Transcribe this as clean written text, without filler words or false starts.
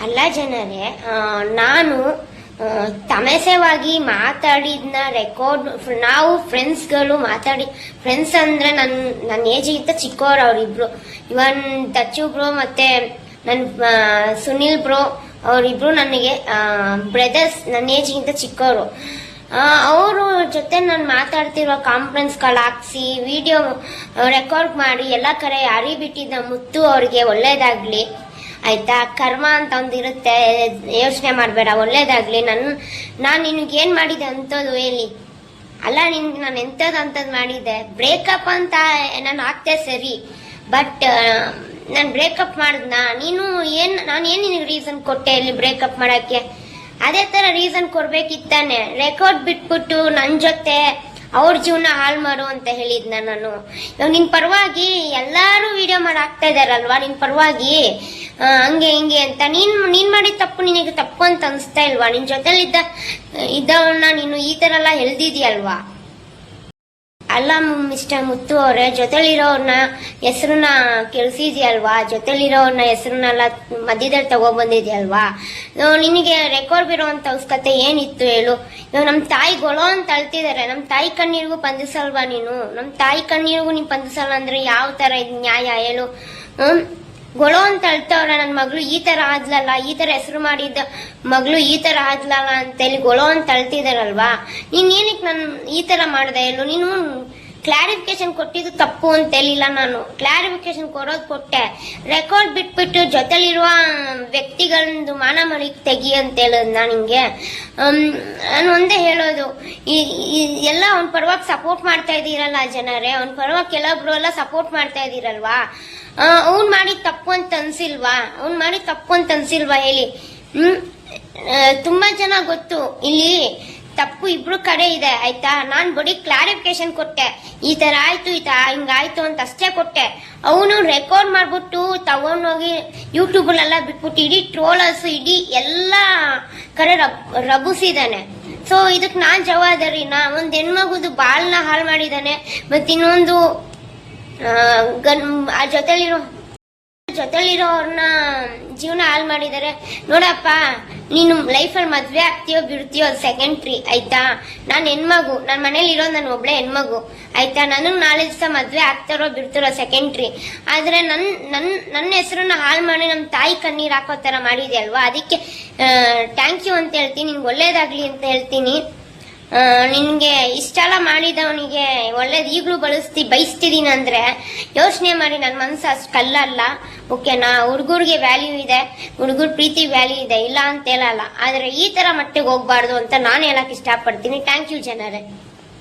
ಅಲ್ಲ ಜನರೇ, ನಾನು ತಮಾಷೆವಾಗಿ ಮಾತಾಡಿದ್ನ ರೆಕಾರ್ಡ್, ನಾವು ಫ್ರೆಂಡ್ಸ್ಗಳು ಫ್ರೆಂಡ್ಸ್ ಅಂದ್ರೆ ನನ್ನ ಏಜಿಗಿಂತ ಚಿಕ್ಕವರು ಅವರಿಬ್ರು. ಇವನ್ ದಚ್ಚು ಬ್ರೋ ಮತ್ತೆ ನನ್ನ ಸುನಿಲ್ ಬ್ರೋ ಅವರಿಬ್ರು ನನಗೆ ಬ್ರದರ್ಸ್, ನನ್ನ ಏಜಿಗಿಂತ ಚಿಕ್ಕವರು. ಅವ್ರ ಜೊತೆ ನಾನು ಮಾತಾಡ್ತಿರೋ ಕಾನ್ಫರೆನ್ಸ್ ಕಾಲ್ ಹಾಕ್ಸಿ ವಿಡಿಯೋ ರೆಕಾರ್ಡ್ ಮಾಡಿ ಎಲ್ಲ ಕಡೆ ಯಾರಿ ಬಿಟ್ಟಿದ್ದ ಮುತ್ತು ಅವ್ರಿಗೆ ಒಳ್ಳೇದಾಗ್ಲಿ ಆಯ್ತಾ. ಕರ್ಮ ಅಂತ ಒಂದಿರುತ್ತೆ, ಯೋಚನೆ ಮಾಡಬೇಡ, ಒಳ್ಳೇದಾಗ್ಲಿ. ನಾನು ನಿನಗೇನ್ ಮಾಡಿದೆ ಅಂತದ್ದು ಹೇಳಿ. ಅಲ್ಲ, ನಾನು ಎಂಥದ್ದು ಮಾಡಿದ್ದೆ? ಬ್ರೇಕಪ್ ಅಂತ ನಾನು ಆಗ್ತೆ ಸರಿ, ಬಟ್ ನಾನು ಬ್ರೇಕಪ್ ಮಾಡಿದ್ನ ನಾನು ಏನ್ ನಿನಗೆ ರೀಸನ್ ಕೊಟ್ಟೆ ಇಲ್ಲಿ ಬ್ರೇಕಪ್ ಮಾಡಕ್ಕೆ? ಅದೇ ತರ ರೀಸನ್ ಕೊಡ್ಬೇಕಿತ್ತಾನೆ. ರೆಕಾರ್ಡ್ ಬಿಟ್ಬಿಟ್ಟು ನನ್ನ ಜೊತೆ ಅವ್ರ ಜೀವನ ಹಾಳು ಮಾಡು ಅಂತ ಹೇಳಿದ್ನ ನಾನು. ಇವಾಗ ನಿನ್ ಪರವಾಗಿ ಎಲ್ಲಾರು ವಿಡಿಯೋ ಮಾಡಿ ಹಾಕ್ತಾ ಇದಾರಲ್ವಾ, ನಿನ್ ಪರವಾಗಿ ಹಂಗೆ ಹಿಂಗೆ ಅಂತ. ನೀನ್ ಮಾಡಿದ ತಪ್ಪು ನಿನಗೆ ತಪ್ಪು ಅಂತ ಅನ್ಸ್ತಾ ಇಲ್ವಾ? ನಿನ್ ಜೊತೆಲಿ ಇದ್ದವನ್ನ ನೀನು ಈ ತರ ಎಲ್ಲ ಎಳ್ದಿದ್ಯಲ್ವಾ? ಅಲ್ಲ ಮಿಸ್ಟರ್ ಮುತ್ತು ಅವರೇ, ಜೊತೆಲಿರೋರ್ನ ಹೆಸರನ್ನ ಕೆಲ್ಸಿದ್ಯಲ್ವಾ? ಜೊತೆಲಿರೋರ್ನ ಹೆಸರನ್ನೆಲ್ಲ ಮಧ್ಯದಲ್ಲಿ ತಗೊಬಂದಿದ್ಯಲ್ವಾ? ನಿನಗೆ ರೆಕಾರ್ಡ್ ಬಿರೋಂತ ಅವಶ್ಯಕತೆ ಏನಿತ್ತು ಹೇಳು? ಇವಾಗ ನಮ್ ತಾಯಿ ಗೊಳೋ ಅಂತ ಅಳ್ತಿದಾರೆ, ನಮ್ ತಾಯಿ ಕಣ್ಣೀರಿಗೂ ಪಂದಿಸಲ್ವಾ ನೀನು? ನಮ್ ತಾಯಿ ಕಣ್ಣೀರಿಗೂ ನೀನ್ ಪಂದಿಸಲ್ಲ ಅಂದ್ರೆ ಯಾವ ತರ ಇದು ನ್ಯಾಯ ಹೇಳು? ಗೊಳೋ ಅಂತ ಅಳ್ತವ್ರೆ, ನನ್ ಮಗಳು ಈ ತರ ಆದ್ಲಲ್ಲ, ಈ ತರ ಹೆಸರು ಮಾಡಿದ್ದ ಮಗಳು ಈ ತರ ಆದ್ಲಲ್ಲ ಅಂತೇಳಿ ಗೊಳೋ ಅಂತ ಅಳ್ತಿದಾರಲ್ವಾ? ನೀನ್ ಏನಕ್ಕೆ ನನ್ ಈ ತರ ಮಾಡ್ದೆ ಹೇಳು? ನೀನು ಕ್ಲಾರಿಫಿಕೇಶನ್ ಕೊಟ್ಟಿದ್ದು ತಪ್ಪು ಅಂತ ಹೇಳಿಲ್ಲ, ನಾನು ಕ್ಲಾರಿಫಿಕೇಶನ್ ಕೊಟ್ಟೆ. ರೆಕಾರ್ಡ್ ಬಿಟ್ಬಿಟ್ಟು ಜೊತೆಲಿರುವ ವ್ಯಕ್ತಿಗಳದ್ದು ಮಾನ ಮಳಿಗೆ ತೆಗಿ ಅಂತ ಹೇಳೋದ್ ನಿಂಗೆ. ನಾನು ಒಂದೇ ಹೇಳೋದು, ಎಲ್ಲ ಅವ್ನ ಪರವಾಗಿ ಸಪೋರ್ಟ್ ಮಾಡ್ತಾ ಇದೀರಲ್ಲ ಜನರೇ, ಅವ್ನ ಪರವಾಗಿ ಕೆಲವೊಬ್ರು ಎಲ್ಲ ಸಪೋರ್ಟ್ ಮಾಡ್ತಾ ಇದೀರಲ್ವಾ? ಅವ್ನ್ ಮಾಡಿದ ತಪ್ಪು ಅಂತ ಅನ್ಸಿಲ್ವಾ ಹೇಳಿ? ತುಂಬಾ ಜನ ಗೊತ್ತು, ಇಲ್ಲಿ ತಪ್ಪು ಇಬ್ರು ಕಡೆ ಇದೆ ಆಯ್ತಾ. ನಾನ್ ಬರೀ ಕ್ಲಾರಿಫಿಕೇಶನ್ ಕೊಟ್ಟೆ, ಈ ತರ ಆಯ್ತು ಹಿಂಗಾಯ್ತು ಅಂತ ಅಷ್ಟೇ ಕೊಟ್ಟೆ. ಅವನು ರೆಕಾರ್ಡ್ ಮಾಡ್ಬಿಟ್ಟು ತಗೊಂಡೋಗಿ ಯೂಟ್ಯೂಬ್ ಅಲ್ಲೆಲ್ಲ ಬಿಟ್ಬಿಟ್ಟು ಇಡೀ ಟ್ರೋಲರ್ಸ್ ಇಡೀ ಎಲ್ಲಾ ಕಡೆ ರಬುಸಿದಾನೆ. ಸೊ ಇದಕ್ ನಾನ್ ಜವಾಬ್ದಾರಿನಾ? ಒಂದ್ ಹೆಣ್ಮಗುದು ಬಾಳ್ನ ಹಾಳು ಮಾಡಿದಾನೆ, ಮತ್ ಇನ್ನೊಂದು ಆ ಜೊತೆಲಿರೋರ್ನ ಜೀವನ ಹಾಳು ಮಾಡಿದಾರೆ. ನೋಡಪ್ಪ, ನೀನು ಲೈಫಲ್ಲಿ ಮದ್ವೆ ಆಗ್ತೀಯೋ ಬಿಡ್ತೀಯೋ ಅದು ಸೆಕೆಂಡ್ರಿ ಆಯ್ತಾ. ನಾನ್ ಹೆಣ್ಮಗು, ನನ್ನ ಮನೇಲಿ ಇರೋದು ನಾನು ಒಬ್ಳೆ ಹೆಣ್ಮಗು ಆಯ್ತಾ. ನನಗ್ ನಾಳೆ ದಿವಸ ಮದ್ವೆ ಆಗ್ತಾರೋ ಬಿಡ್ತಾರೋ ಸೆಕೆಂಡ್ರಿ. ಆದ್ರೆ ನನ್ನ ಹೆಸರನ್ನ ಹಾಳು ಮಾಡಿ ನಮ್ ತಾಯಿ ಕಣ್ಣೀರ್ ಹಾಕೋ ತರ ಮಾಡಿದ್ಯಲ್ವಾ, ಅದಕ್ಕೆ ಥ್ಯಾಂಕ್ ಯು ಅಂತ ಹೇಳ್ತೀನಿ, ನಿನ್ಗೆ ಒಳ್ಳೇದಾಗ್ಲಿ ಅಂತ ಹೇಳ್ತೀನಿ. ನಿನ್ಗೆ ಇಷ್ಟೆಲ್ಲ ಮಾಡಿದವನಿಗೆ ಒಳ್ಳೇದು ಈಗಲೂ ಬಯಸ್ತಿದೀನಿ ಅಂದ್ರೆ ಯೋಚನೆ ಮಾಡಿ. ನನ್ನ ಮನಸ್ಸು ಅಷ್ಟು ಕಲ್ಲಲ್ಲ, ಓಕೆನಾ? ಹುಡುಗರಿಗೆ ವ್ಯಾಲ್ಯೂ ಇದೆ, ಹುಡುಗರ ಪ್ರೀತಿ ವ್ಯಾಲ್ಯೂ ಇದೆ, ಇಲ್ಲ ಅಂತ ಹೇಳಲ್ಲ. ಆದ್ರೆ ಈ ತರ ಮಟ್ಟಿಗೆ ಹೋಗ್ಬಾರ್ದು ಅಂತ ನಾನು ಹೇಳಕ್ ಇಷ್ಟಪಡ್ತೀನಿ. ಥ್ಯಾಂಕ್ ಯು ಜನರೇ.